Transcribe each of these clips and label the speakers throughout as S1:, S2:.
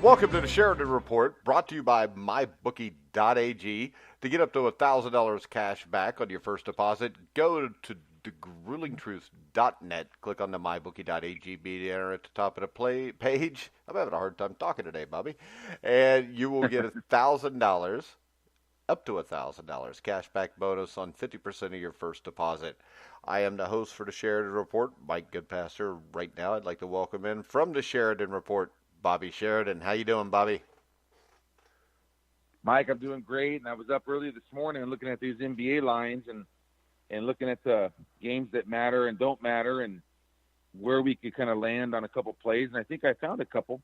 S1: Welcome to the Sheridan Report, brought to you by MyBookie.Ag. To get up to $1,000 cash back on your first deposit, go to thegruelingtruth.net. Click on the MyBookie.Ag banner at the top of the play page. I'm having a hard time talking today, Bobby. And you will get $1,000, up to $1,000 cash back bonus on 50% of your first deposit. I am the host for the Sheridan Report, Mike Goodpasser. Right now, I'd like to welcome in from the Sheridan Report, Bobby Sheridan. How you doing, Bobby?
S2: Mike, I'm doing great, and I was up early this morning looking at these NBA lines and looking at the games that matter and don't matter and where we could kind of land on a couple plays, and I think I found a couple.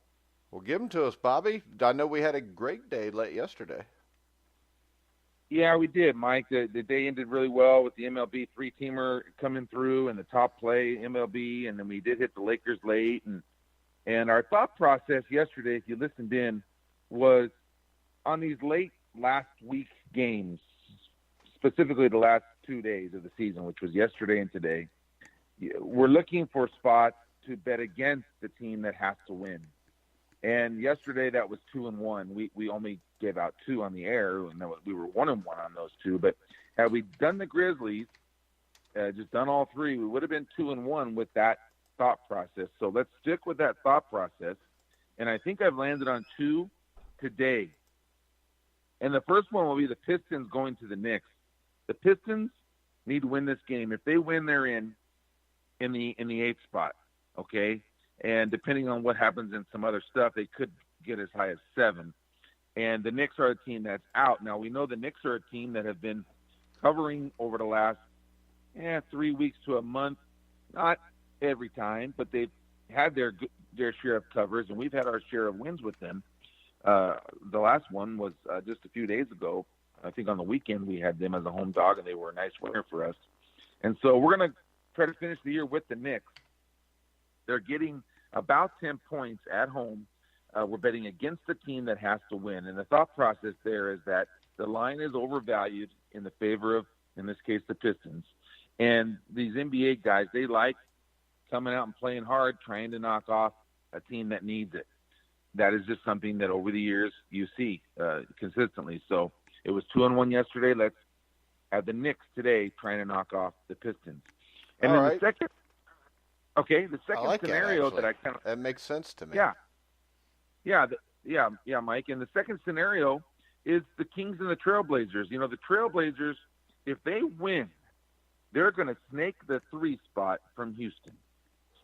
S1: Well, give them to us, Bobby. I know we had a great day late yesterday.
S2: Yeah, we did, Mike. The day ended really well with the MLB three-teamer coming through and the top play, MLB, and then we did hit the Lakers late, and our thought process yesterday, if you listened in, was on these late last week games, specifically the last 2 days of the season, which was yesterday and today, we're looking for spots to bet against the team that has to win. And yesterday that was 2-1. We only gave out 2 on the air, and we were 1-1 on those 2. But had we done the Grizzlies, just done all 3, we would have been 2-1 with that thought process. So let's stick with that thought process. And I think I've landed on 2 today. And the first one will be the Pistons going to the Knicks. The Pistons need to win this game. If they win, they're in the 8th spot, okay? And depending on what happens in some other stuff, they could get as high as 7. And the Knicks are a team that's out. Now, we know the Knicks are a team that have been covering over the last 3 weeks to a month. Not every time, but they've had their share of covers, and we've had our share of wins with them. The last one was just a few days ago. I think on the weekend we had them as a home dog, and they were a nice winner for us. And so we're going to try to finish the year with the Knicks. They're getting about 10 points at home. We're betting against the team that has to win. And the thought process there is that the line is overvalued in the favor of, in this case, the Pistons. And these NBA guys, they like coming out and playing hard, trying to knock off a team that needs it. That is just something that over the years you see consistently. So it was 2-1 yesterday. Let's have the Knicks today trying to knock off the Pistons. And then the second scenario that I kind of...
S1: That makes sense to me.
S2: Yeah, Mike. And the second scenario is the Kings and the Trailblazers. You know, the Trailblazers, if they win, they're going to snake the 3 spot from Houston,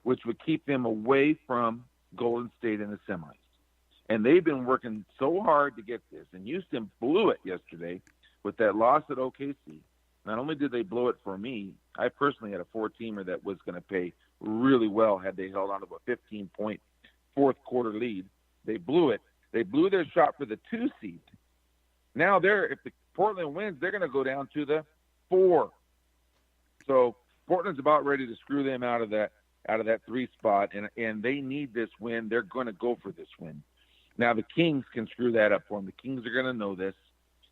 S2: which would keep them away from Golden State in the semis. And they've been working so hard to get this. And Houston blew it yesterday with that loss at OKC. Not only did they blow it for me, I personally had a 4-teamer that was going to pay really well had they held on to a 15-point fourth quarter lead. They blew it. They blew their shot for the 2 seed. Now if the Portland wins, they're going to go down to the 4. So Portland's about ready to screw them out of that 3 spot, and they need this win. They're going to go for this win. Now the Kings can screw that up for them. The Kings are going to know this,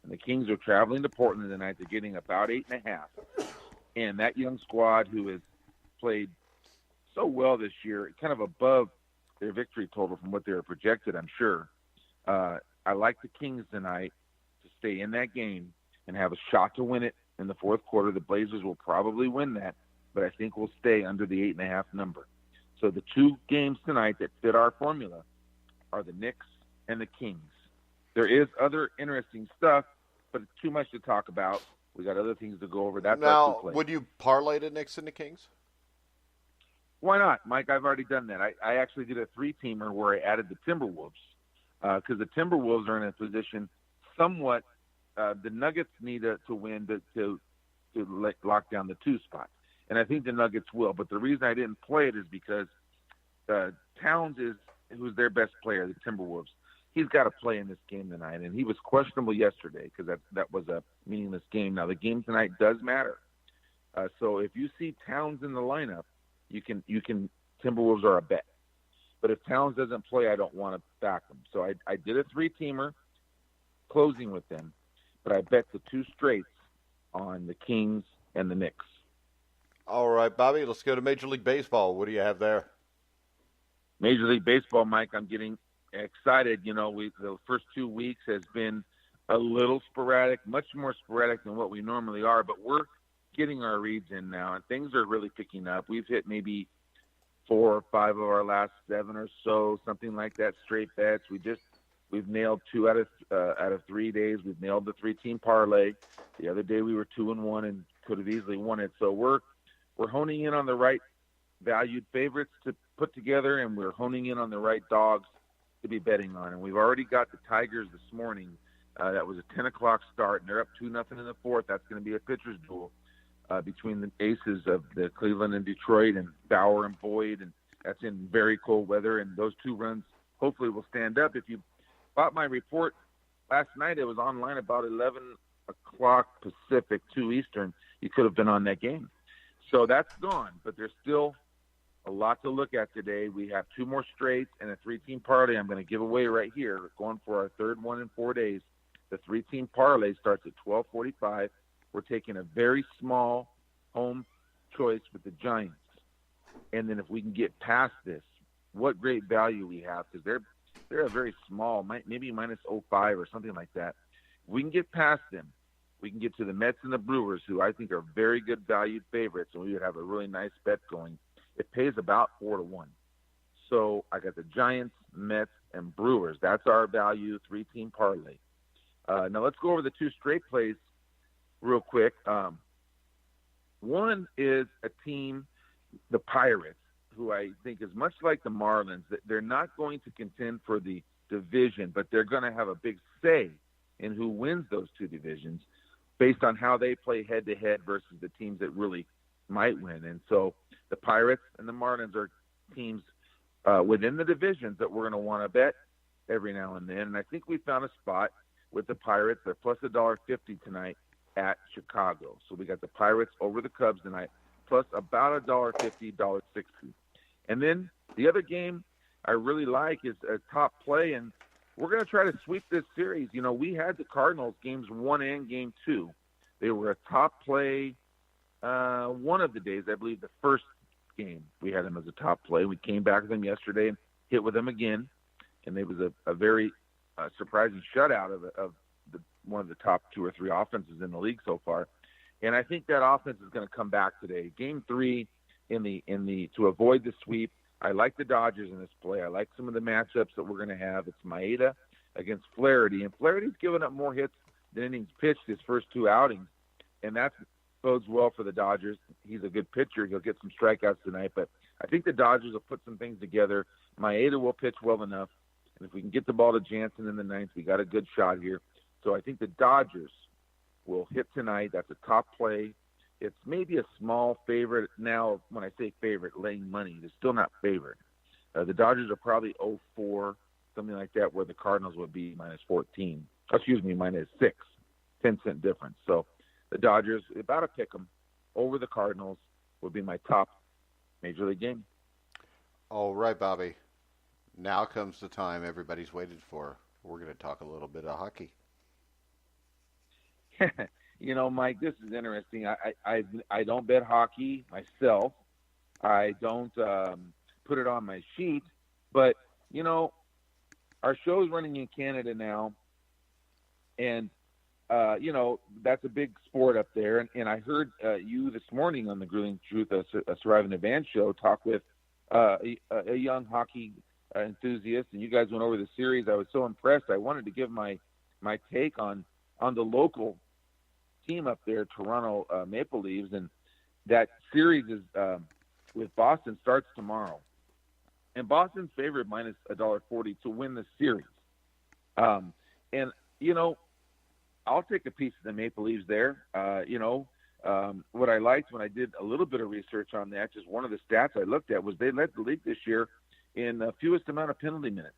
S2: and the Kings are traveling to Portland tonight. They're getting about 8.5, and that young squad who has played so well this year, kind of above their victory total from what they were projected, I'm sure. I like the Kings tonight to stay in that game and have a shot to win it in the fourth quarter. The Blazers will probably win that, but I think we'll stay under the 8.5 number. So the 2 games tonight that fit our formula are the Knicks and the Kings. There is other interesting stuff, but it's too much to talk about. We got other things to go over. That's
S1: now, would you parlay the Knicks and the Kings?
S2: Why not, Mike? I've already done that. I actually did a 3-teamer where I added the Timberwolves because the Timberwolves are in a position somewhat. The Nuggets need to win to lock down the 2 spot, and I think the Nuggets will. But the reason I didn't play it is because Towns who's their best player, the Timberwolves. He's got to play in this game tonight, and he was questionable yesterday because that was a meaningless game. Now the game tonight does matter. So if you see Towns in the lineup, you can Timberwolves are a bet. But if Towns doesn't play, I don't want to back him. So I did a 3-teamer closing with them, but I bet the 2 straights on the Kings and the Knicks.
S1: All right, Bobby, let's go to Major League Baseball. What do you have there?
S2: Major League Baseball, Mike, I'm getting excited. The first 2 weeks has been a little sporadic, much more sporadic than what we normally are, but we're getting our reads in now, and things are really picking up. We've hit maybe 4 or 5 of our last 7 or so, something like that, straight bets. We've nailed 2 out of 3 days. We've nailed the 3-team parlay. The other day we were 2-1 and could have easily won it. So we're honing in on the right valued favorites to put together, and we're honing in on the right dogs to be betting on. And we've already got the Tigers this morning. That was a 10 o'clock start, and they're up 2-0 in the fourth. That's going to be a pitcher's duel between the aces of the Cleveland and Detroit, and Bauer and Boyd, and that's in very cold weather. And those 2 runs hopefully will stand up. If you bought my report last night, it was online about 11 o'clock Pacific, 2 Eastern. You could have been on that game. So that's gone, but there's still a lot to look at today. We have 2 more straights and a 3-team parlay I'm going to give away right here. We're going for our third one in 4 days. The 3-team parlay starts at 12:45. We're taking a very small home choice with the Giants. And then if we can get past this, what great value we have, because they're a very small, maybe minus -0.5 or something like that. If we can get past them, we can get to the Mets and the Brewers, who I think are very good valued favorites, and we would have a really nice bet going. It pays about 4-1. So I got the Giants, Mets, and Brewers. That's our value 3-team parlay. Now let's go over the 2 straight plays real quick. One is a team, the Pirates, who I think is much like the Marlins. They're not going to contend for the division, but they're going to have a big say in who wins those 2 divisions based on how they play head-to-head versus the teams that really might win. And so the Pirates and the Marlins are teams within the divisions that we're going to want to bet every now and then. And I think we found a spot with the Pirates. They're plus $1.50 tonight at Chicago. So we got the Pirates over the Cubs tonight, plus about $1.50, $1.60. And then the other game I really like is a top play, and we're going to try to sweep this series. We had the Cardinals games 1 and game 2. They were a top play one of the days. I believe the first game we had them as a top play. We came back with them yesterday and hit with them again, and it was a very surprising shutout of one of the top 2 or 3 offenses in the league so far. And I think that offense is going to come back today. Game 3 in the to avoid the sweep. I like the Dodgers in this play. I like some of the matchups that we're going to have. It's Maeda against Flaherty, and Flaherty's given up more hits than innings pitched his first 2 outings, and that bodes well for the Dodgers. He's a good pitcher. He'll get some strikeouts tonight, but I think the Dodgers will put some things together. Maeda will pitch well enough, and if we can get the ball to Jansen in the 9th, we got a good shot here. So I think the Dodgers will hit tonight. That's a top play. It's maybe a small favorite. Now, when I say favorite, laying money, they're still not favored. The Dodgers are probably 0-4, something like that, where the Cardinals would be -14. -6, 10-cent difference. So the Dodgers, about a pick 'em over the Cardinals, would be my top Major League game.
S1: All right, Bobby. Now comes the time everybody's waited for. We're going to talk a little bit of hockey.
S2: Mike, this is interesting. I don't bet hockey myself. I don't put it on my sheet. But, our show's running in Canada now. And, that's a big sport up there. And I heard you this morning on the Grueling Truth, a Surviving Advance show, talk with a young hockey enthusiast. And you guys went over the series. I was so impressed. I wanted to give my take on the local team up there, Toronto Maple Leafs, and that series is with Boston starts tomorrow, and Boston's favored minus $1.40 to win the series. And I'll take a piece of the Maple Leafs there. What I liked when I did a little bit of research on that, just one of the stats I looked at was they led the league this year in the fewest amount of penalty minutes.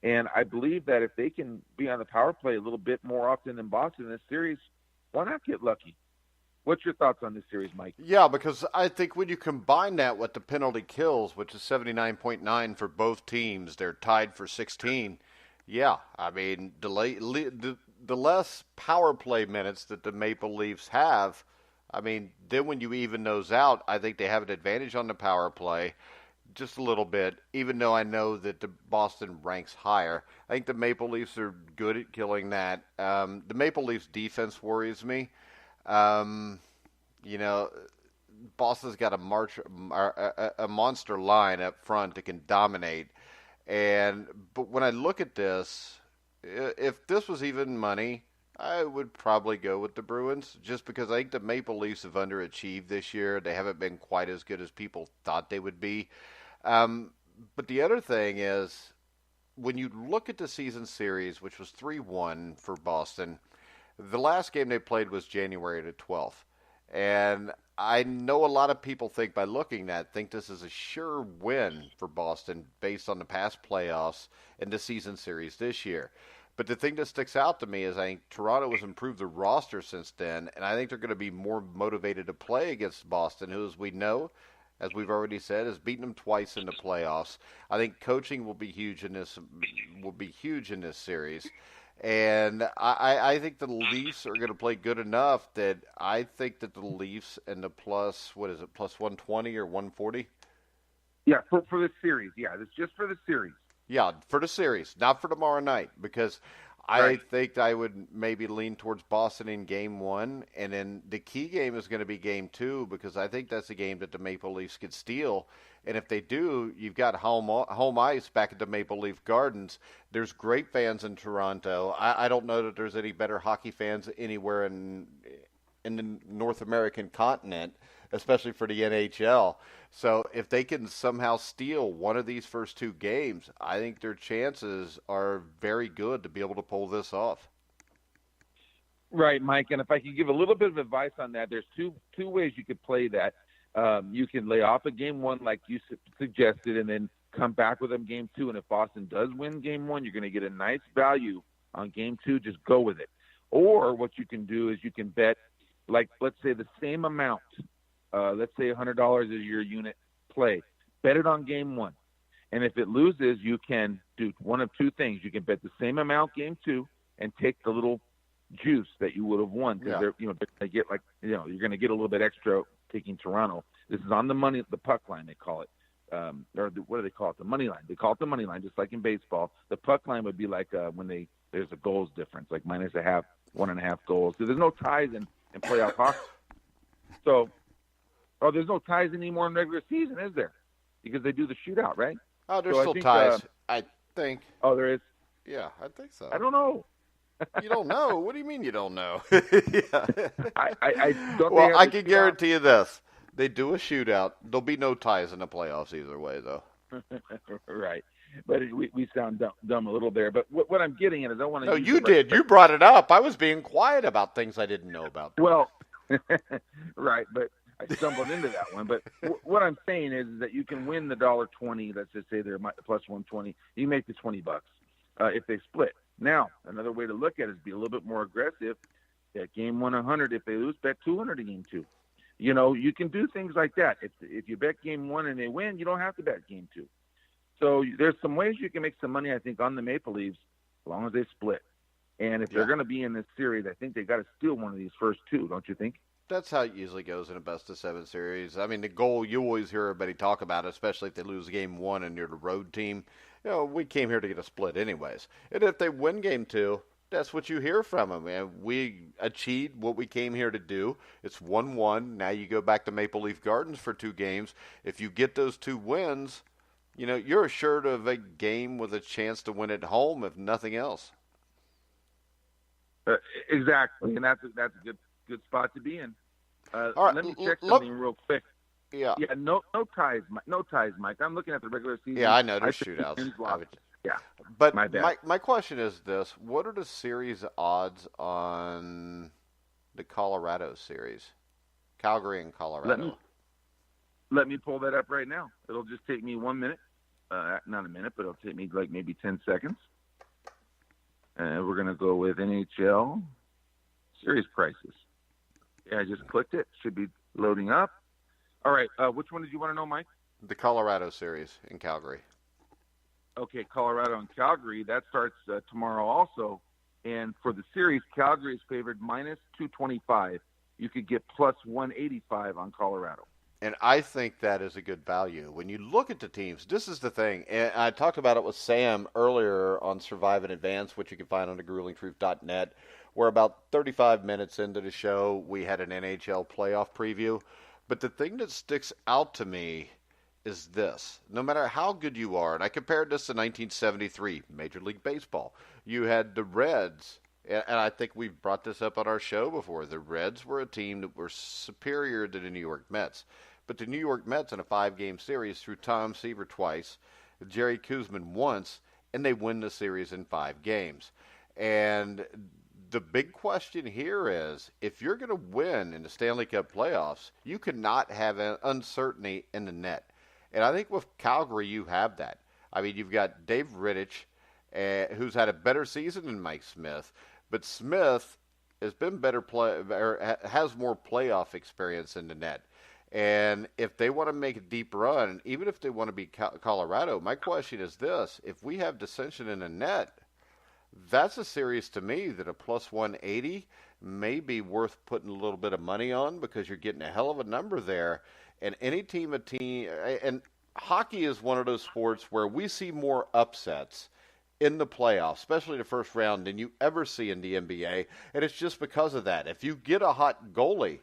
S2: And I believe that if they can be on the power play a little bit more often than Boston in this series, why not get lucky? What's your thoughts on this series, Mike?
S1: Yeah, because I think when you combine that with the penalty kills, which is 79.9 for both teams, they're tied for 16. Yeah, I mean, the less power play minutes that the Maple Leafs have, I mean, then when you even those out, I think they have an advantage on the power play. just a little bit, even though I know that the Boston ranks higher. I think the Maple Leafs are good at killing that. The Maple Leafs defense worries me. Um, you know, Boston's got a monster line up front that can dominate. But when I look at this, if this was even money, I would probably go with the Bruins just because I think the Maple Leafs have underachieved this year. They haven't been quite as good as people thought they would be. Um, but the other thing is, when you look at the season series, which was 3-1 for Boston, the last game they played was January the 12th. And I know a lot of people think by looking at think this is a sure win for Boston based on the past playoffs and the season series this year. But the thing that sticks out to me is I think Toronto has improved the roster since then, and I think they're going to be more motivated to play against Boston, who, as we know, as we've already said, has beaten them twice in the playoffs. I think coaching will be huge in this series. And I think the Leafs are going to play good enough that I think that the Leafs and the what is it, plus 120 or 140?
S2: Yeah, for the series. Yeah, it's just for the series.
S1: Yeah, for the series, not for tomorrow night, because I think I would maybe lean towards Boston in game one, and then the key game is going to be game two, because I think that's a game that the Maple Leafs could steal. And if they do, you've got home ice back at the Maple Leaf Gardens. There's great fans in Toronto. I don't know that there's any better hockey fans anywhere in the North American continent, especially for the NHL. So if they can somehow steal one of these first two games, I think their chances are very good to be able to pull this off.
S2: Right, Mike. And if I could give a little bit of advice on that, there's two ways you could play that. You can lay off a game one like you suggested and then come back with them game two. And if Boston does win game one, you're going to get a nice value on game two. Just go with it. Or what you can do is you can bet, like, let's say the same amount. Let's say $100 is your unit play. Bet it on game one. And if it loses, you can do one of two things. You can bet the same amount game two and take the little juice that you would have won. Because they're going to get you're going to get a little bit extra taking Toronto. This is on the money, the puck line, they call it. What do they call it? The money line. They call it the money line, just like in baseball. The puck line would be like when there's a goals difference, like minus a half, 1.5 goals. So there's no ties in playoff hockey. So, there's no ties anymore in regular season, is there? Because they do the shootout, right?
S1: Oh, there's still ties, I think.
S2: Oh, there is?
S1: Yeah, I think so.
S2: I don't know.
S1: You don't know? What do you mean you don't know?
S2: Yeah. I don't.
S1: Well, I can guarantee you this. They do a shootout. There'll be no ties in the playoffs either way, though.
S2: Right. But we sound dumb a little there. But what I'm getting at is I want to.
S1: No, you did. You brought it up. I was being quiet about things I didn't know about.
S2: Well, right. But I stumbled into that one. But what I'm saying is that you can win the $1.20. Let's just say they're plus 120. You make the $20 if they split. Now, another way to look at it is be a little bit more aggressive. At game 100, if they lose, bet 200 in game two. You can do things like that. If you bet game one and they win, you don't have to bet game two. So there's some ways you can make some money, I think, on the Maple Leafs as long as they split. And if they're going to be in this series, I think they got to steal one of these first two, don't you think?
S1: That's how it usually goes in a best-of-7 series. I mean, the goal, you always hear everybody talk about it, especially if they lose game one and you're the road team. We came here to get a split anyways. And if they win game two, that's what you hear from them. And we achieved what we came here to do. It's 1-1. Now you go back to Maple Leaf Gardens for 2 games. If you get those 2 wins, you're assured of a game with a chance to win at home, if nothing else.
S2: Exactly, and that's a good spot to be in.
S1: All right,
S2: let me check something real quick.
S1: Yeah.
S2: Yeah. No ties, Mike. I'm looking at the regular season.
S1: Yeah, I know there's shootouts.
S2: Yeah.
S1: But my question is this: what are the series odds on the Colorado series, Calgary and Colorado?
S2: Let me pull that up right now. It'll just take me 1 minute. Not a minute, but it'll take me like maybe 10 seconds. And we're going to go with NHL series prices. Yeah, I just clicked it. Should be loading up. All right. Which one did you want to know, Mike?
S1: The Colorado series in Calgary.
S2: Okay, Colorado and Calgary. That starts tomorrow also. And for the series, Calgary is favored minus 225. You could get plus 185 on Colorado.
S1: And I think that is a good value. When you look at the teams, this is the thing. And I talked about it with Sam earlier on Survive in Advance, which you can find on thegruelingtruth.net. We're about 35 minutes into the show. We had an NHL playoff preview. But the thing that sticks out to me is this. No matter how good you are, and I compared this to 1973 Major League Baseball, you had the Reds, and I think we've brought this up on our show before. The Reds were a team that were superior to the New York Mets. But the New York Mets in a 5-game series threw Tom Seaver twice, Jerry Koosman once, and they win the series in 5 games. And the big question here is, if you're going to win in the Stanley Cup playoffs, you cannot have an uncertainty in the net. And I think with Calgary, you have that. I mean, you've got Dave Rittich, who's had a better season than Mike Smith, but Smith has been has more playoff experience in the net. And if they want to make a deep run, even if they want to beat Colorado, my question is this: if we have dissension in the net, that's a series to me that a plus 180 may be worth putting a little bit of money on, because you're getting a hell of a number there. And any team, and hockey is one of those sports where we see more upsets in the playoffs, especially the first round, than you ever see in the NBA. And it's just because of that. If you get a hot goalie,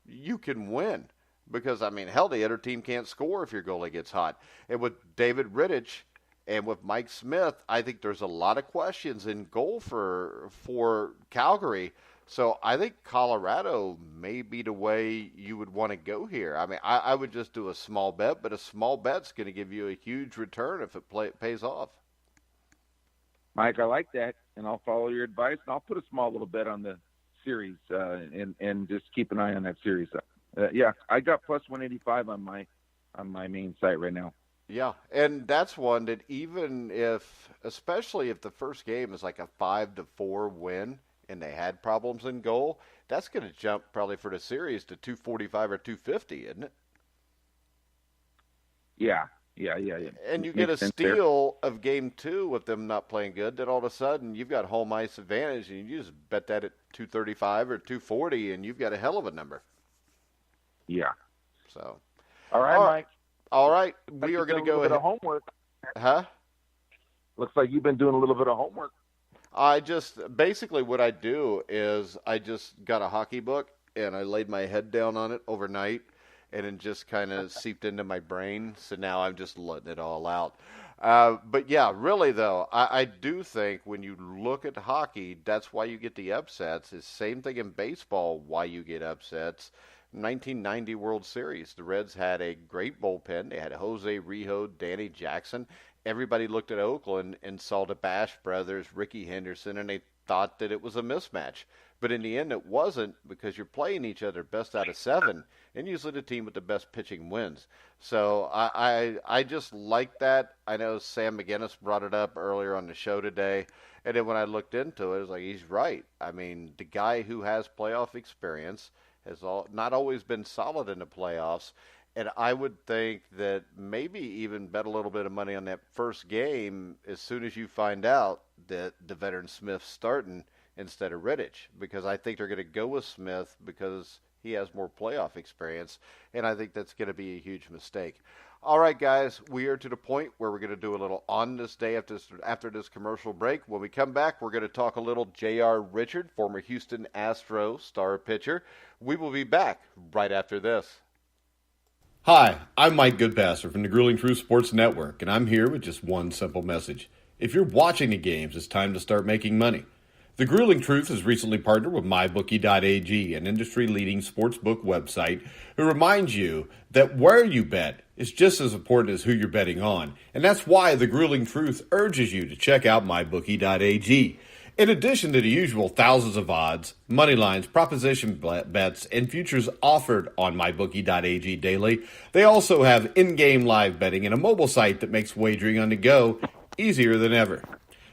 S1: you can win. Because, I mean, hell, the other team can't score if your goalie gets hot. And with David Rittich and with Mike Smith, I think there's a lot of questions in goal for Calgary. So I think Colorado may be the way you would want to go here. I mean, I would just do a small bet, but a small bet's going to give you a huge return if it pays off.
S2: Mike, I like that, and I'll follow your advice, and I'll put a small little bet on the series and just keep an eye on that series. Yeah, I got plus 185 on my main site right now.
S1: Yeah, and that's one that even especially if the first game is like a 5-4 win and they had problems in goal, that's going to jump probably for the series to 245 or 250, isn't it?
S2: Yeah.
S1: And you get a steal of game 2 with them not playing good, then all of a sudden you've got home ice advantage, and you just bet that at 235 or 240, and you've got a hell of a number.
S2: Yeah.
S1: So.
S2: All right, Mike.
S1: All right, we are going to go ahead.
S2: A little bit of homework.
S1: Huh?
S2: Looks like you've been doing a little bit of homework.
S1: Basically what I do is I just got a hockey book, and I laid my head down on it overnight, and it just kind of seeped into my brain. So now I'm just letting it all out. But yeah, really though, I do think when you look at hockey, that's why you get the upsets. It's the same thing in baseball, why you get upsets. 1990 World Series, the Reds had a great bullpen. They had Jose Rijo, Danny Jackson. Everybody looked at Oakland and saw the Bash brothers, Ricky Henderson, and they thought that it was a mismatch. But in the end, it wasn't, because you're playing each other best out of 7, and usually the team with the best pitching wins. So I just like that. I know Sam McGinnis brought it up earlier on the show today, and then when I looked into it, I was like, he's right. I mean, the guy who has playoff experience has not always been solid in the playoffs, and I would think that maybe even bet a little bit of money on that first game as soon as you find out that the veteran Smith's starting instead of Rittich, because I think they're going to go with Smith because he has more playoff experience, and I think that's going to be a huge mistake. All right, guys, we are to the point where we're going to do a little on this day after this commercial break. When we come back, we're going to talk a little J.R. Richard, former Houston Astros star pitcher. We will be back right after this.
S3: Hi, I'm Mike Goodpasser from the Grueling Truth Sports Network, and I'm here with just one simple message. If you're watching the games, it's time to start making money. The Grueling Truth has recently partnered with MyBookie.Ag, an industry-leading sportsbook website, who reminds you that where you bet is just as important as who you're betting on, and that's why the Grueling Truth urges you to check out MyBookie.Ag. In addition to the usual thousands of odds, money lines, proposition bets, and futures offered on MyBookie.Ag daily, they also have in-game live betting and a mobile site that makes wagering on the go easier than ever.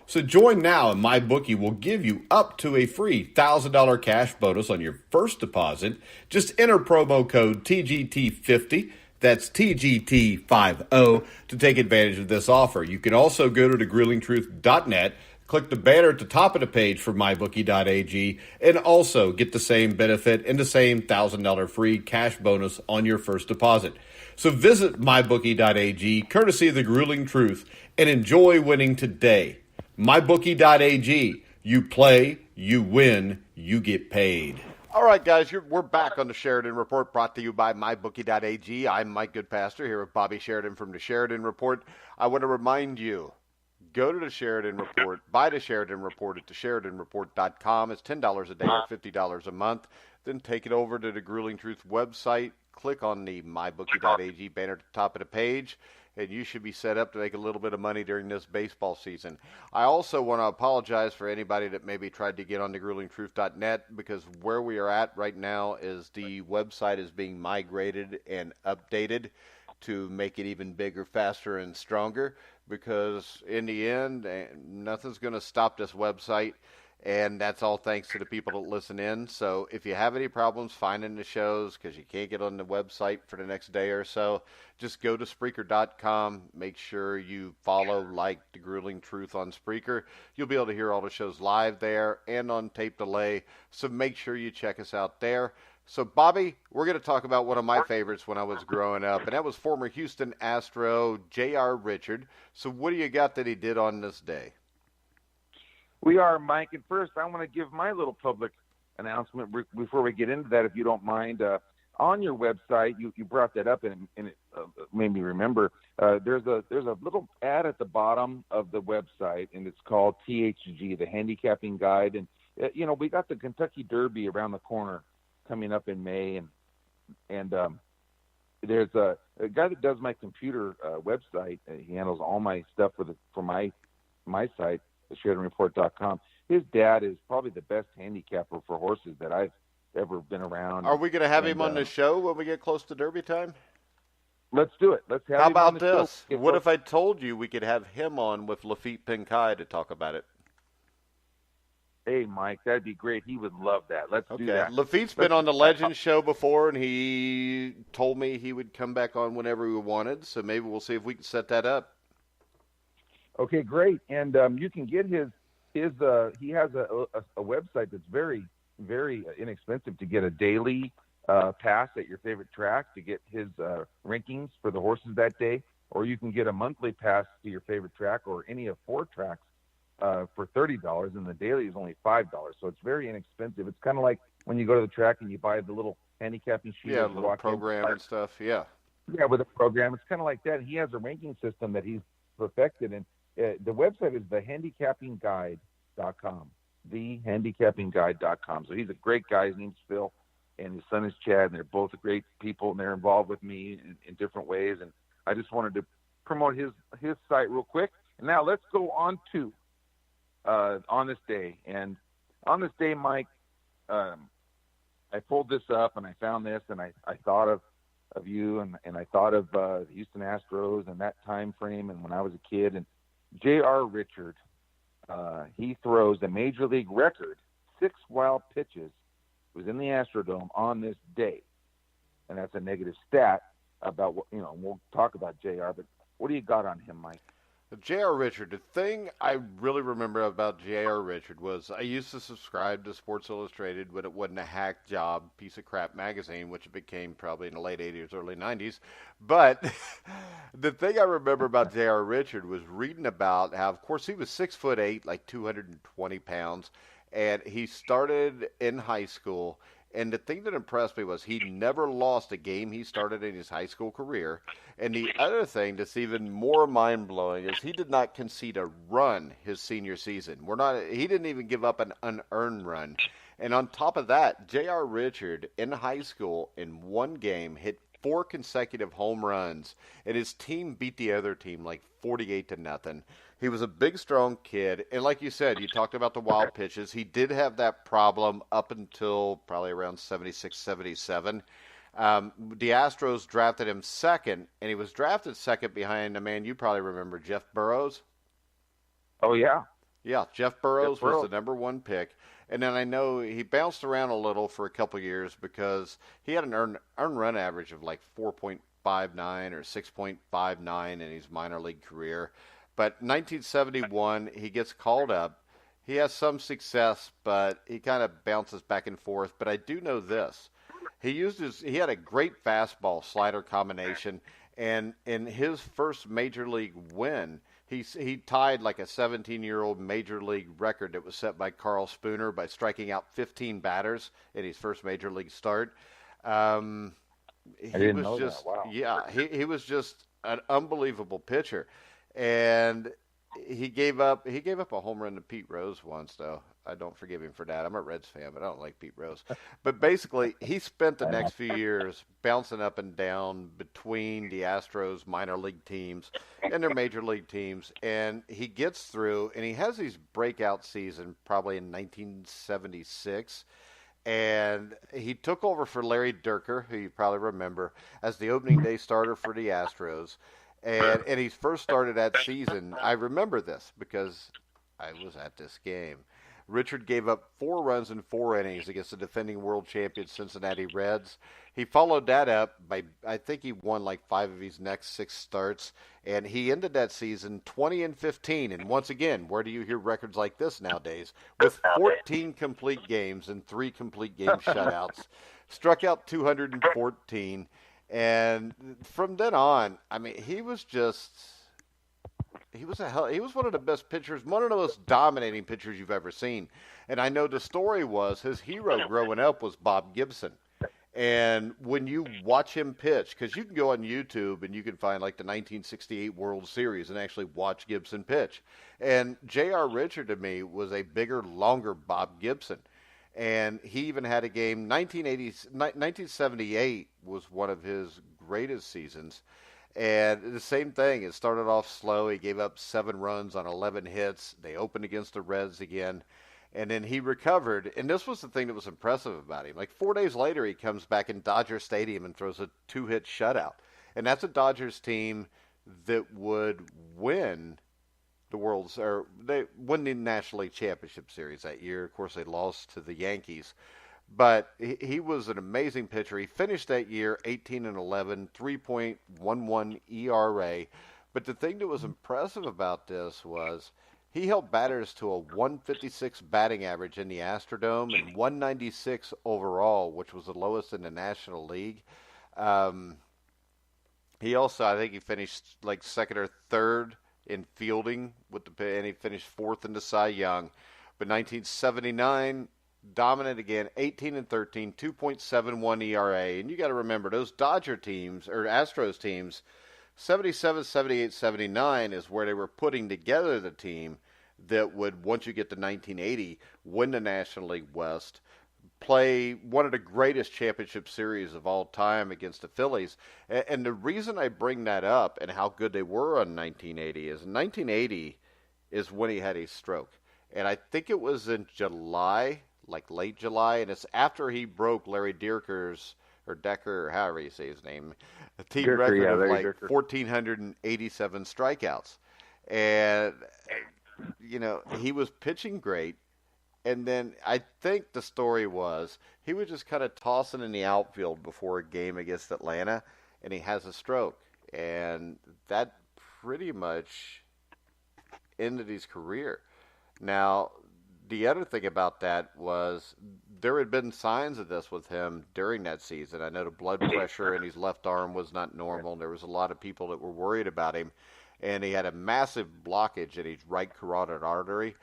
S3: So join now, and MyBookie will give you up to a free $1,000 cash bonus on your first deposit. Just enter promo code TGT50, that's TGT50, to take advantage of this offer. You can also go to thegruelingtruth.net, Click the banner at the top of the page for MyBookie.Ag and also get the same benefit and the same $1,000 free cash bonus on your first deposit. So visit MyBookie.Ag, courtesy of the Grueling Truth, and enjoy winning today. MyBookie.Ag. You play, you win, you get paid.
S1: All right, guys, we're back on the Sheridan Report, brought to you by MyBookie.Ag. I'm Mike Goodpastor here with Bobby Sheridan from the Sheridan Report. I want to remind you, go to the Sheridan Report, buy the Sheridan Report at thesheridanreport.com. It's $10 a day or $50 a month. Then take it over to the Grueling Truth website. Click on the MyBookie.Ag banner at the top of the page, and you should be set up to make a little bit of money during this baseball season. I also want to apologize for anybody that maybe tried to get on to gruelingtruth.net, because where we are at right now is the website is being migrated and updated to make it even bigger, faster, and stronger, because in the end, nothing's going to stop this website. And that's all thanks to the people that listen in. So if you have any problems finding the shows because you can't get on the website for the next day or so, just go to Spreaker.com. Make sure you follow, like the Grueling Truth on Spreaker. You'll be able to hear all the shows live there and on tape delay. So make sure you check us out there. So, Bobby, we're going to talk about one of my favorites when I was growing up, and that was former Houston Astro J.R. Richard. So what do you got that he did on this day?
S2: We are, Mike. And first, I want to give my little public announcement before we get into that, if you don't mind. On your website, you brought that up, and it made me remember. There's a little ad at the bottom of the website, and it's called THG, the Handicapping Guide. And we got the Kentucky Derby around the corner coming up in May, and there's a guy that does my computer website. He handles all my stuff for my site, SheridanReport.com. His dad is probably the best handicapper for horses that I've ever been around.
S1: Are we going to have him on the show when we get close to Derby time?
S2: Let's do it. Let's have
S1: How
S2: him on
S1: about
S2: the
S1: this?
S2: show.
S1: What if I told you we could have him on with Lafitte Pinkai to talk about it?
S2: Hey, Mike, that'd be great. He would love that. Let's do that.
S1: Lafitte's been on the Legends show before, and he told me he would come back on whenever we wanted, so maybe we'll see if we can set that up.
S2: Okay, great. And you can get his he has a website that's very, very inexpensive to get a daily pass at your favorite track to get his rankings for the horses that day, or you can get a monthly pass to your favorite track or any of 4 tracks for $30, and the daily is only $5. So it's very inexpensive. It's kind of like when you go to the track and you buy the little handicapping sheet.
S1: Yeah, little program and stuff. Yeah.
S2: Yeah, with a program. It's kind of like that. He has a ranking system that he's perfected, and the website is thehandicappingguide.com, thehandicappingguide.com. So he's a great guy. His name's Phil, and his son is Chad, and they're both great people, and they're involved with me in different ways. And I just wanted to promote his site real quick. And now let's go on to on this day. And on this day, Mike, I pulled this up, and I found this, and I thought of you, and I thought of the Houston Astros and that time frame, and when I was a kid. And J.R. Richard, he throws the major league record 6 wild pitches. Was in the Astrodome on this day, and that's a negative stat about what we'll talk about J.R. But what do you got on him, Mike?
S1: J.R. Richard, the thing I really remember about J.R. Richard was I used to subscribe to Sports Illustrated when it wasn't a hack job piece of crap magazine, which it became probably in the late 80s, early 90s. But the thing I remember about J.R. Richard was reading about how, of course, he was 6'8", like 220 pounds, and he started in high school. And the thing that impressed me was he never lost a game he started in his high school career. And the other thing that's even more mind-blowing is he did not concede a run his senior season. He didn't even give up an unearned run. And on top of that, J.R. Richard in high school in one game hit 4 consecutive home runs, and his team beat the other team like 48-0. He was a big, strong kid, and like you said, you talked about the wild pitches. He did have that problem up until probably around 76, 77. The Astros drafted him second, and he was drafted second behind a man you probably remember, Jeff Burroughs.
S2: Oh, yeah.
S1: Yeah, Jeff Burroughs was the number 1 pick. And then I know he bounced around a little for a couple years because he had an earned run average of like 4.59 or 6.59 in his minor league career. But 1971, he gets called up. He has some success, but he kind of bounces back and forth. But I do know this: he had a great fastball slider combination, and in his first major league win, he tied like a 17-year-old major league record that was set by Carl Spooner by striking out 15 batters in his first major league start. Um,
S2: I
S1: he
S2: didn't
S1: was
S2: know that.
S1: just
S2: Wow.
S1: yeah, he was just an unbelievable pitcher, and he gave up a home run to Pete Rose once, though. I don't forgive him for that. I'm a Reds fan, but I don't like Pete Rose. But basically, he spent the next few years bouncing up and down between the Astros minor league teams and their major league teams, and he gets through, and he has his breakout season probably in 1976. And he took over for Larry Dierker, who you probably remember, as the opening day starter for the Astros. And he first started that season. I remember this because I was at this game. Richard gave up 4 runs in 4 innings against the defending world champion Cincinnati Reds. He followed that up by, I think he won like 5 of his next 6 starts, and he ended that season 20-15. And once again, where do you hear records like this nowadays? With 14 complete games and 3 complete game shutouts, struck out 214, and from then on, I mean, he was one of the best pitchers, one of the most dominating pitchers you've ever seen. And I know the story was his hero growing up was Bob Gibson. And when you watch him pitch, because you can go on YouTube and you can find like the 1968 World Series and actually watch Gibson pitch. And J.R. Richard to me was a bigger, longer Bob Gibson. And he even had a game, 1978 was one of his greatest seasons. And the same thing, it started off slow. He gave up 7 runs on 11 hits. They opened against the Reds again. And then he recovered. And this was the thing that was impressive about him. Like 4 days later, he comes back in Dodger Stadium and throws a 2-hit shutout. And that's a Dodgers team that would win they won the National League Championship Series that year. Of course, they lost to the Yankees. But he was an amazing pitcher. He finished that year 18-11, 3.11 ERA. But the thing that was impressive about this was he held batters to a 156 batting average in the Astrodome and 196 overall, which was the lowest in the National League. Um, he also, I think, he finished like second or third in fielding and he finished fourth in the Cy Young. But 1979 dominant again, 18-13, 2.71 ERA. And you got to remember those Dodger teams or Astros teams, 77, 78, 79 is where they were putting together the team that would, once you get to 1980, win the National League West, play one of the greatest championship series of all time against the Phillies. And the reason I bring that up and how good they were on 1980 is 1980 is when he had a stroke. And I think it was in July, like late July, and it's after he broke Larry Dierker's, or Decker, or however you say his name, a team
S2: Dierker,
S1: record
S2: yeah,
S1: of
S2: Larry
S1: like
S2: Dierker.
S1: 1,487 strikeouts. And, he was pitching great. And then I think the story was he was just kind of tossing in the outfield before a game against Atlanta, and he has a stroke. And that pretty much ended his career. Now, the other thing about that was there had been signs of this with him during that season. I know the blood pressure in his left arm was not normal. There was a lot of people that were worried about him, and he had a massive blockage in his right carotid artery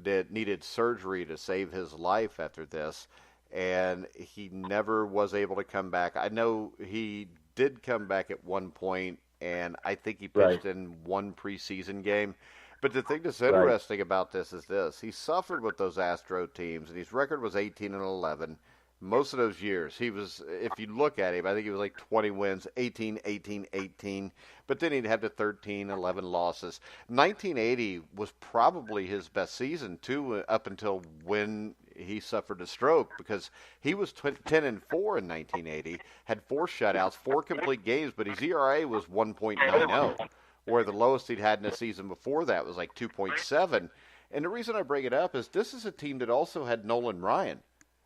S1: that needed surgery to save his life after this, and he never was able to come back. I know he did come back at one point, and I think he pitched in one preseason game. But the thing that's interesting about this is this. He suffered with those Astro teams, and his record was 18-11. Most of those years, he was, if you look at him, I think he was like 20 wins, 18, 18, 18. But then he'd have the 13, 11 losses. 1980 was probably his best season, too, up until when he suffered a stroke, because he was 10-4 in 1980, had 4 shutouts, 4 complete games, but his ERA was 1.90. Where the lowest he'd had in the season before that was like 2.7. And the reason I bring it up is this is a team that also had Nolan Ryan.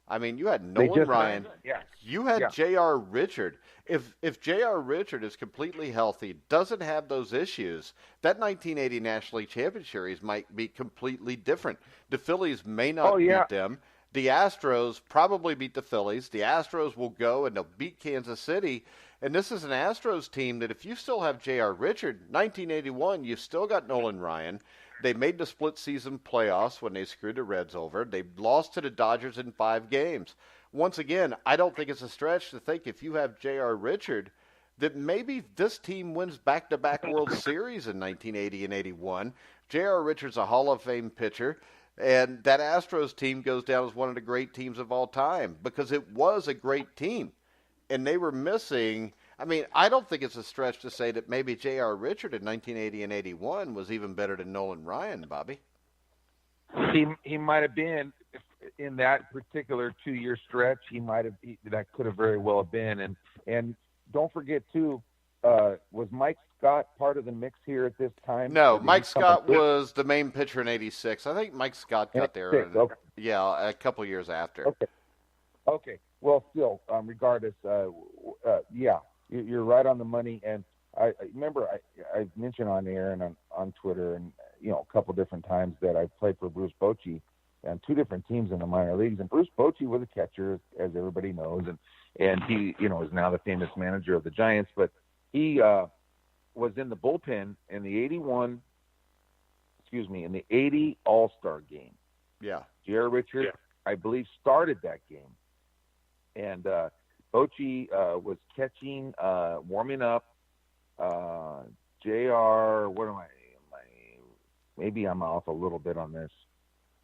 S1: I mean, you had
S2: They
S1: Nolan
S2: just
S1: Ryan.
S2: yeah,
S1: You had
S2: yeah.
S1: J.R. Richard. If J.R. Richard is completely healthy, doesn't have those issues, that 1980 National League Championship Series might be completely different. The Phillies may
S2: Oh
S1: not
S2: yeah,
S1: beat them. The Astros probably beat the Phillies. The Astros will go and they'll beat Kansas City. And this is an Astros team that if you still have J.R. Richard, 1981, you've still got Nolan Ryan. They made the split season playoffs when they screwed the Reds over. They lost to the Dodgers in 5 games. Once again, I don't think it's a stretch to think if you have J.R. Richard that maybe this team wins back-to-back World Series in 1980 and 81. J.R. Richard's a Hall of Fame pitcher, and that Astros team goes down as one of the great teams of all time because it was a great team. And they were missing. I mean, I don't think it's a stretch to say that maybe J.R. Richard in 1980 and 81 was even better than Nolan Ryan, Bobby.
S2: he might have been in that particular 2-year stretch. That could have very well been. And don't forget too, was Mike Scott part of the mix here at this time?
S1: No, Mike Scott was the main pitcher in '86. I think Mike Scott got there.
S2: Okay.
S1: Yeah, a couple years after.
S2: Okay. Well, still, regardless, yeah, you're right on the money. And I remember I mentioned on air and on Twitter and a couple different times that I played for Bruce Bochy and 2 different teams in the minor leagues. And Bruce Bochy was a catcher, as everybody knows, and he is now the famous manager of the Giants. But he was in the bullpen in the in the 80 All-Star game.
S1: Yeah,
S2: J.R. Richard, I believe, started that game. And Bochy was catching, warming up. JR, what am I? Maybe I'm off a little bit on this.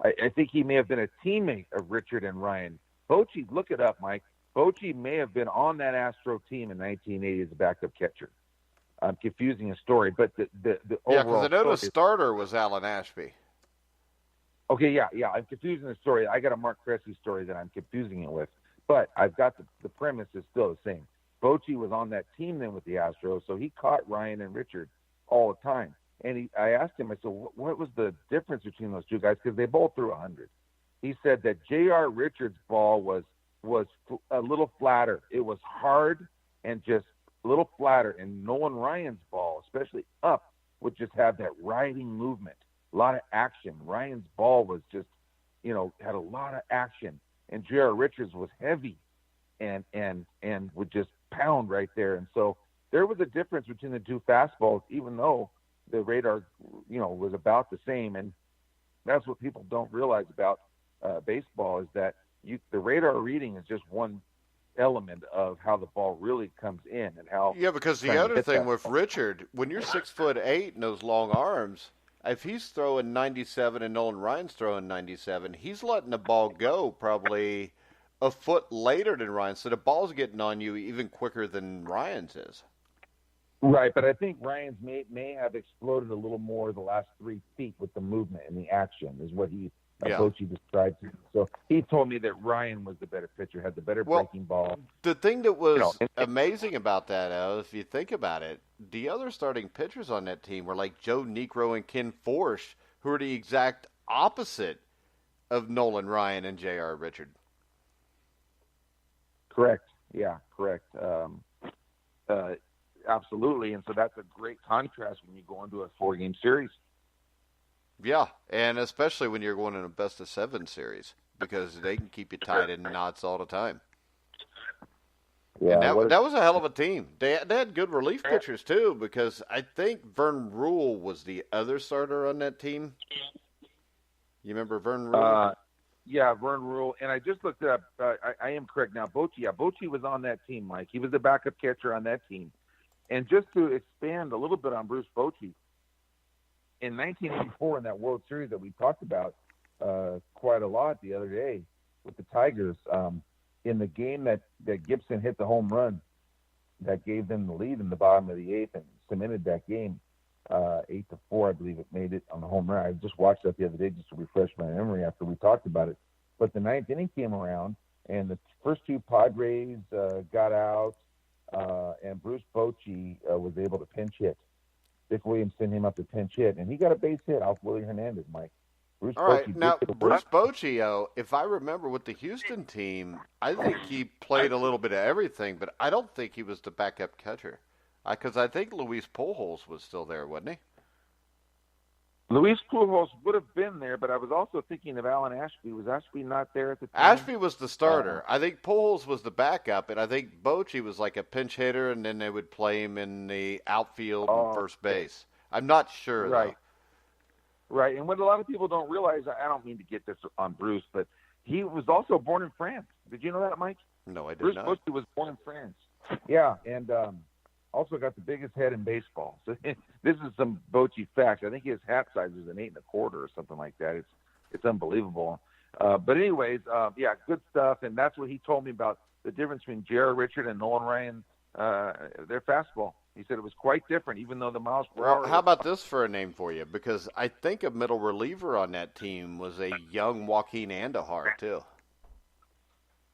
S2: I think he may have been a teammate of Richard and Ryan. Bochy, look it up, Mike. Bochy may have been on that Astro team in 1980 as a backup catcher. I'm confusing a story, but the overall.
S1: because I know the starter was Alan Ashby.
S2: Okay, yeah. I'm confusing the story. I got a Mark Cressy story that I'm confusing it with. But I've got the premise is still the same. Bochy was on that team then with the Astros, so he caught Ryan and Richard all the time. And I asked him, I said, what was the difference between those two guys? Because they both threw 100. He said that J.R. Richards' ball was a little flatter. It was hard and just a little flatter. And Nolan Ryan's ball, especially up, would just have that riding movement, a lot of action. Ryan's ball was just, had a lot of action. And J.R. Richards was heavy and would just pound right there. And so there was a difference between the 2 fastballs, even though the radar, was about the same. And that's what people don't realize about baseball is that the radar reading is just one element of how the ball really comes in and how.
S1: Yeah, because the other thing with Richard, when you're 6'8" and those long arms, if he's throwing 97 and Nolan Ryan's throwing 97, he's letting the ball go probably a foot later than Ryan. So the ball's getting on you even quicker than Ryan's is.
S2: Right, but I think Ryan's may have exploded a little more the last 3 feet with the movement and the action is what Bochy described. So he told me that Ryan was the better pitcher, had the better breaking ball.
S1: The thing that was amazing about that, if you think about it, the other starting pitchers on that team were like Joe Niekro and Ken Forsch, who are the exact opposite of Nolan Ryan and J.R. Richard.
S2: Correct. Yeah, correct. Absolutely. And so that's a great contrast when you go into a 4-game series.
S1: Yeah, and especially when you're going in a best-of-7 series because they can keep you tied in knots all the time. Yeah, and that was a hell of a team. They had good relief pitchers, too, because I think Vern Rule was the other starter on that team. You remember Vern Rule?
S2: Yeah, Vern Rule. And I just looked it up. I am correct now. Bochy was on that team, Mike. He was the backup catcher on that team. And just to expand a little bit on Bruce Bochy, in 1984 in that World Series that we talked about quite a lot the other day with the Tigers, in the game that Gibson hit the home run that gave them the lead in the bottom of the 8th and cemented that game, 8-4, I believe it made it on the home run. I just watched that the other day just to refresh my memory after we talked about it. But the 9th inning came around, and the first 2 Padres got out, and Bruce Bochy was able to pinch hit. Dick Williams sent him up to pinch hit, and he got a base hit off Willie Hernandez, Mike. Bruce
S1: All
S2: Bochy
S1: right,
S2: did
S1: now
S2: get a
S1: Bruce Bochy, if I remember with the Houston team, I think he played a little bit of everything, but I don't think he was the backup catcher. Because I think Luis Pujols was still there, wasn't he?
S2: Luis Pujols would have been there, but I was also thinking of Alan Ashby. Was Ashby not there at the time?
S1: Ashby was the starter. I think Pujols was the backup, and I think Bochy was like a pinch hitter, and then they would play him in the outfield and first base. I'm not sure,
S2: right.
S1: though.
S2: Right, and what a lot of people don't realize, I don't mean to get this on Bruce, but he was also born in France. Did you know that, Mike?
S1: No, I did
S2: Bruce
S1: not.
S2: Bruce Bochy was born in France. Yeah, and also got the biggest head in baseball. So this is some Bochy facts. I think his hat size is an 8 1/4 or something like that. It's unbelievable. But anyways, yeah, good stuff. And that's what he told me about the difference between J.R. Richard and Nolan Ryan. Their fastball. He said it was quite different, even though the miles per hour.
S1: How about this for a name for you? Because I think a middle reliever on that team was a young Joaquin Andahar too.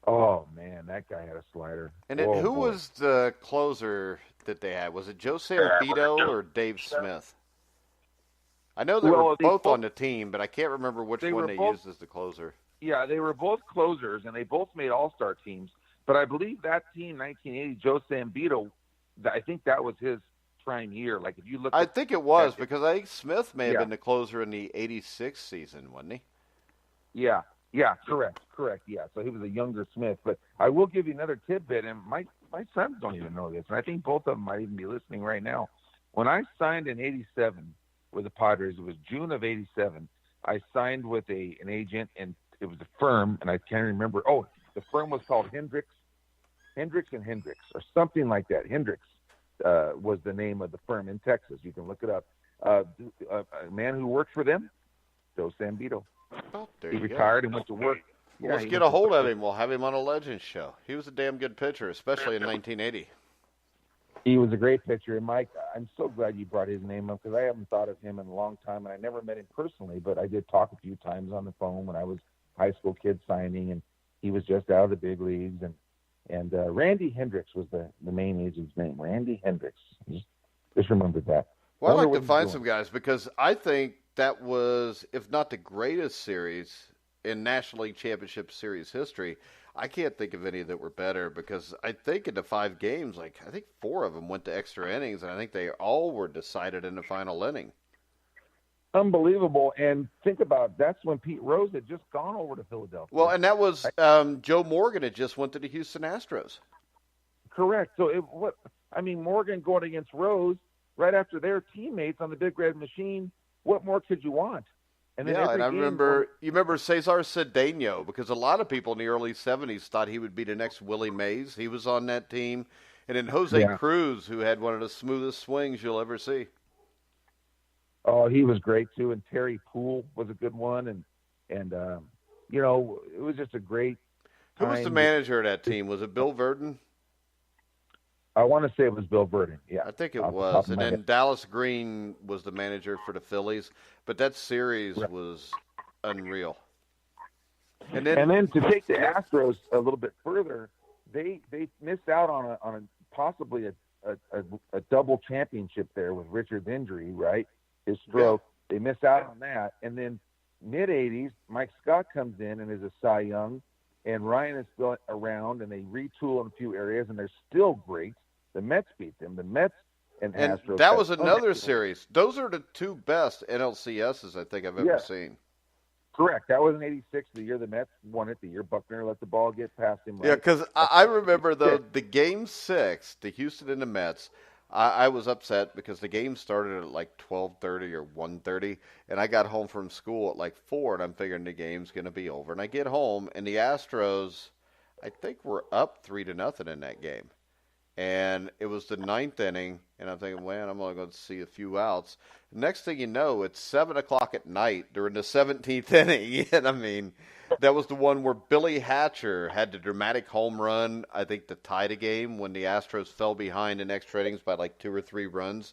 S2: Oh man, that guy had a slider.
S1: And who was the closer that they had? Was it Joe Sambito or Dave Smith? I know they were both on the team, but I can't remember which one they used as the closer.
S2: Yeah, they were both closers, and they both made all-star teams. But I believe that team, 1980, Joe Sambito, I think that was his prime year. Like if you look,
S1: I think it was because I think Smith may have been the closer in the '86 season, wasn't he?
S2: Yeah. Yeah, correct. Yeah, so he was a younger Smith. But I will give you another tidbit, and my sons don't even know this, and I think both of them might even be listening right now. When I signed in '87 with the Padres, it was June of '87. I signed with an agent, and it was a firm, and I can't remember. Oh, the firm was called Hendricks and Hendricks, or something like that. Hendricks was the name of the firm in Texas. You can look it up. A man who worked for them, Joe Sambito.
S1: Oh,
S2: he retired and went to work.
S1: Well, let's get a hold of him. We'll have him on a Legends show. He was a damn good pitcher, especially in 1980.
S2: He was a great pitcher. And, Mike, I'm so glad you brought his name up because I haven't thought of him in a long time, and I never met him personally, but I did talk a few times on the phone when I was high school kid signing, and he was just out of the big leagues. And Randy Hendricks was the main agent's name, Randy Hendricks. Just remembered that.
S1: Well, I'd like to find some guys because I think that was, if not the greatest series in National League Championship Series history, I can't think of any that were better because I think in the 5 games, I think 4 of them went to extra innings, and I think they all were decided in the final inning.
S2: Unbelievable. And think about it, that's when Pete Rose had just gone over to Philadelphia.
S1: Well, and that was Joe Morgan had just went to the Houston Astros.
S2: Correct. So Morgan going against Rose right after their teammates on the Big Red Machine, what more could you want?
S1: And then and I remember, you remember Cesar Cedeno, because a lot of people in the early 70s thought he would be the next Willie Mays. He was on that team. And then Jose Cruz, who had one of the smoothest swings you'll ever see.
S2: Oh, he was great, too. And Terry Poole was a good one. And it was just a great time.
S1: Who was the manager of that team? Was it Bill Verdon?
S2: I want to say it was Bill Verdon, yeah.
S1: I think it was. And then Dallas Green was the manager for the Phillies. But that series was unreal. And then
S2: to take the Astros a little bit further, they missed out on possibly a double championship there with Richard's injury, right? His stroke. Yeah. They missed out on that. And then mid-'80s, Mike Scott comes in and is a Cy Young, and Ryan is still around, and they retool in a few areas, and they're still great. The Mets beat them. The Mets and Astros.
S1: That was another series. Those are the 2 best NLCSs I think I've ever seen.
S2: Correct. That was in '86, the year the Mets won it, the year Buckner let the ball get past him. Right?
S1: Yeah, because I remember the Game 6, the Houston and the Mets. I was upset because the game started at like 12:30 or 1:30, and I got home from school at like 4, and I'm figuring the game's going to be over. And I get home, and the Astros, I think, were up 3-0 in that game. And it was the 9th inning, and I'm thinking, man, I'm only going to see a few outs. Next thing you know, it's 7 o'clock at night during the 17th inning. And I mean, that was the one where Billy Hatcher had the dramatic home run, I think, to tie the game when the Astros fell behind in extra innings by like 2 or 3 runs.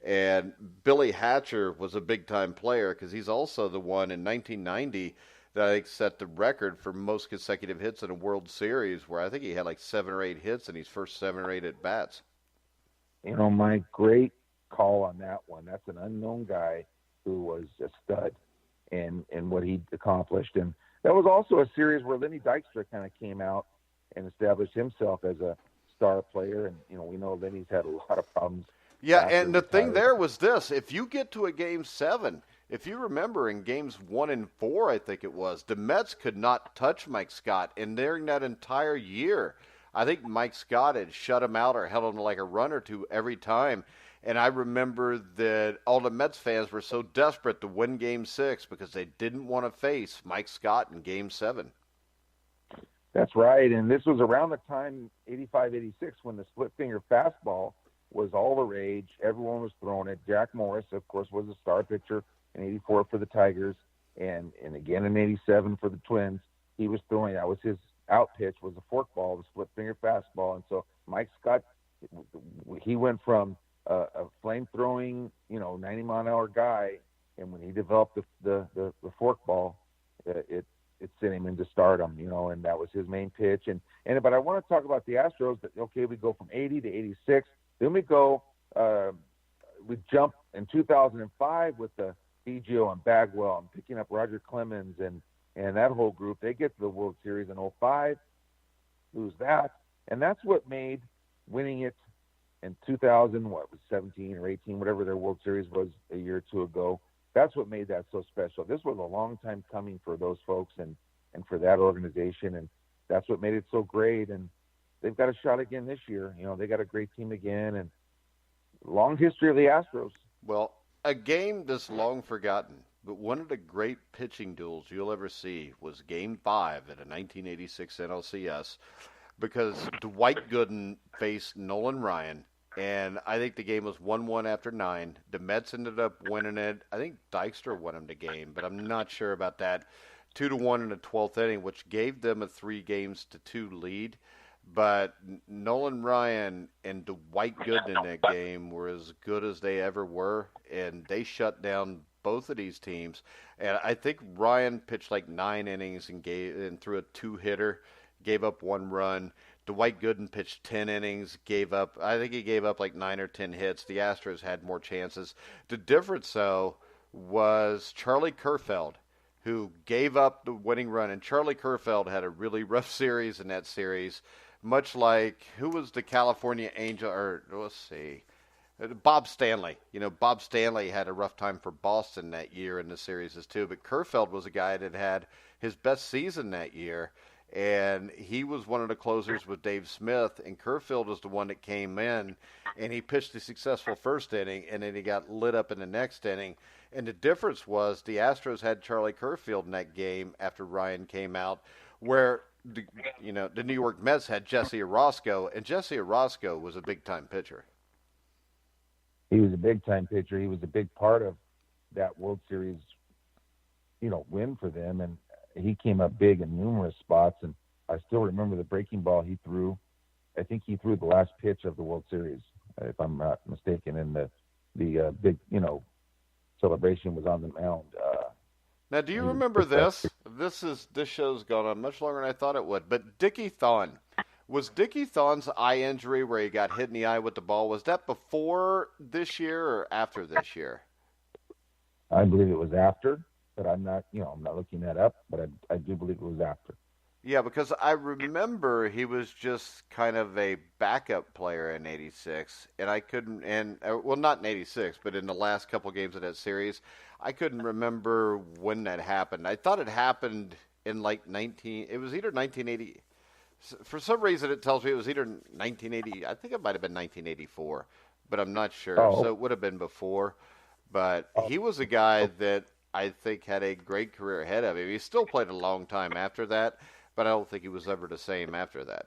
S1: And Billy Hatcher was a big-time player because he's also the one in 1990 that I think set the record for most consecutive hits in a World Series, where I think he had like 7 or 8 hits in his first 7 or 8 at-bats.
S2: Mike, great call on that one. That's an unknown guy who was a stud. and what he accomplished. And that was also a series where Lenny Dykstra kind of came out and established himself as a star player. And, we know Lenny's had a lot of problems.
S1: Yeah, and the thing there was this. If you get to a Game 7, if you remember in Games 1 and 4, I think it was, the Mets could not touch Mike Scott. And during that entire year, I think Mike Scott had shut him out or held him like a run or two every time. And I remember that all the Mets fans were so desperate to win Game 6 because they didn't want to face Mike Scott in Game 7.
S2: That's right. And this was around the time, 85, 86, when the split-finger fastball was all the rage. Everyone was throwing it. Jack Morris, of course, was a star pitcher in 84 for the Tigers and again in 87 for the Twins. He was throwing, that was his out pitch, was a forkball, the split-finger fastball. And so Mike Scott, he went from a flame-throwing, 90-mile-an-hour guy, and when he developed the forkball, it sent him into stardom, and that was his main pitch. But I want to talk about the Astros. That okay, we go from 80 to 86. Then we jump in 2005 with the Biggio and Bagwell and picking up Roger Clemens and that whole group. They get to the World Series in 05, lose that, and that's what made winning it in 2000, 17 or 18, whatever their World Series was a year or two ago. That's what made that so special. This was a long time coming for those folks and for that organization, and that's what made it so great. And they've got a shot again this year. They got a great team again, and long history of the Astros.
S1: Well, a game that's long forgotten, but one of the great pitching duels you'll ever see was Game 5 at a 1986 NLCS, because Dwight Gooden faced Nolan Ryan, and I think the game was 1-1 after 9. The Mets ended up winning it. I think Dykstra won him the game, but I'm not sure about that. 2-1 in the 12th inning, which gave them a 3-2 lead. But Nolan Ryan and Dwight Gooden in that game were as good as they ever were, and they shut down both of these teams. And I think Ryan pitched like 9 innings and threw a 2-hitter, gave up 1 run. Dwight Gooden pitched 10 innings, I think he gave up like 9 or 10 hits. The Astros had more chances. The difference, though, was Charlie Kerfeld, who gave up the winning run. And Charlie Kerfeld had a really rough series in that series, much like, who was the California Angel, or let's see, Bob Stanley. Bob Stanley had a rough time for Boston that year in the series too, but Kerfeld was a guy that had his best season that year. And he was one of the closers with Dave Smith, and Kerfeld was the one that came in, and he pitched a successful first inning, and then he got lit up in the next inning. And the difference was the Astros had Charlie Kerfeld in that game after Ryan came out, where the New York Mets had Jesse Orosco, and Jesse Orosco was a big-time pitcher.
S2: He was a big-time pitcher. He was a big part of that World Series, win for them, and he came up big in numerous spots, and I still remember the breaking ball he threw. I think he threw the last pitch of the World Series, if I'm not mistaken, and the big, celebration was on the mound.
S1: Now, do you remember this? This show's gone on much longer than I thought it would, but Dickie Thon. Was Dickie Thon's eye injury where he got hit in the eye with the ball, was that before this year or after this year?
S2: I believe it was after. But I'm not looking that up, but I do believe it was after.
S1: Yeah, because I remember he was just kind of a backup player in 86, and I couldn't, not in 86, but in the last couple games of that series, I couldn't remember when that happened. I thought it happened in it was either 1980, for some reason it tells me it was either 1980, I think it might have been 1984, but I'm not sure, so it would have been before, but he was a guy that I think had a great career ahead of him. He still played a long time after that, but I don't think he was ever the same after that.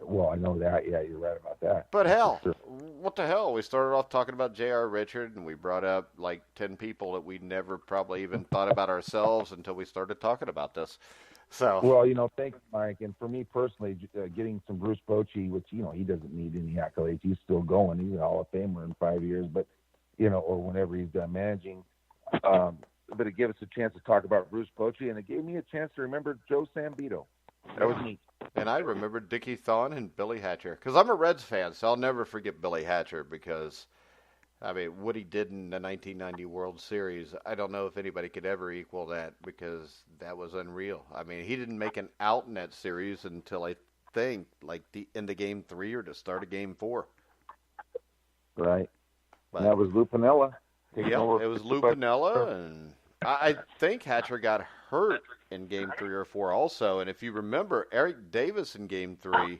S2: Well, I know that. Yeah, you're right about that.
S1: But hell, what the hell? We started off talking about J.R. Richard, and we brought up like 10 people that we never probably even thought about ourselves until we started talking about this. So,
S2: well, thanks, Mike. And for me personally, getting some Bruce Bochy, which, he doesn't need any accolades. He's still going. He's a Hall of Famer in 5 years, but or whenever he's done managing. But it gave us a chance to talk about Bruce Bochy, and it gave me a chance to remember Joe Sambito. That was neat.
S1: And I remember Dickie Thon and Billy Hatcher, because I'm a Reds fan, so I'll never forget Billy Hatcher, because I mean, what he did in the 1990 World Series, I don't know if anybody could ever equal that because that was unreal. I mean, he didn't make an out in that series until I think like the end of Game 3 or the start of Game 4.
S2: Right.
S1: But
S2: And that was Lou Piniella.
S1: yeah, it was Lou Piniella, and I think Hatcher got hurt in Game 3 or 4 also. And if you remember, Eric Davis in Game 3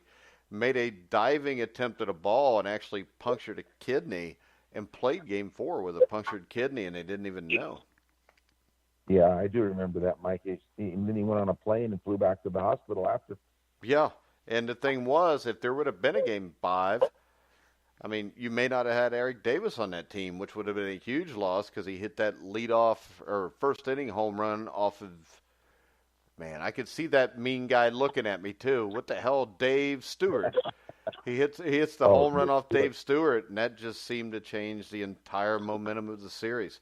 S1: made a diving attempt at a ball and actually punctured a kidney and played Game 4 with a punctured kidney, and they didn't even know.
S2: Yeah, I do remember that, Mike. And then he went on a plane and flew back to the hospital after.
S1: Yeah, and the thing was, if there would have been a Game 5, I mean, you may not have had Eric Davis on that team, which would have been a huge loss because he hit that leadoff or first inning home run off of. Man, I could see that mean guy looking at me too. What the hell, Dave Stewart? He hits the home run off Dave Stewart, and that just seemed to change the entire momentum of the series.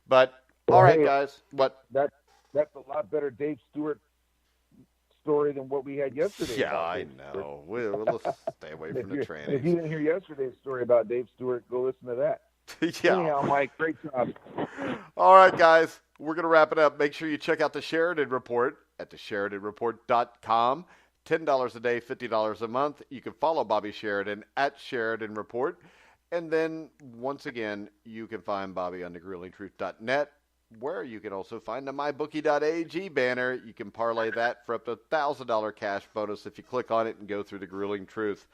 S1: But all right, guys, what?
S2: That's a lot better Dave Stewart story than what we had yesterday.
S1: Yeah, I know. We'll stay away from the trannies.
S2: If you didn't hear yesterday's story about Dave Stewart, go listen to that.
S1: Yeah.
S2: Anyhow, Mike, great job.
S1: All right, guys, we're going to wrap it up. Make sure you check out the Sheridan Report at thesheridanreport.com. $10 a day, $50 a month. You can follow Bobby Sheridan at Sheridan Report. And then, once again, you can find Bobby on thegruelingtruth.net, where you can also find the MyBookie.Ag banner. You can parlay that for up to $1,000 cash bonus if you click on it and go through the Grueling Truth.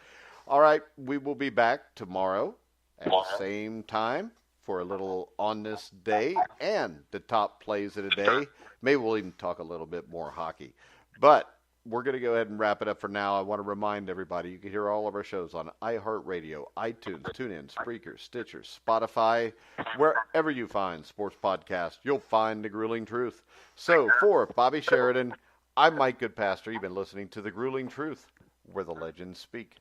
S1: All right, we will be back tomorrow at the same time for a little On This Day and the top plays of the day. Maybe we'll even talk a little bit more hockey. But we're going to go ahead and wrap it up for now. I want to remind everybody you can hear all of our shows on iHeartRadio, iTunes, TuneIn, Spreaker, Stitcher, Spotify, wherever you find sports podcasts, you'll find The Grueling Truth. So for Bobby Sheridan, I'm Mike Goodpastor. You've been listening to The Grueling Truth, where the legends speak.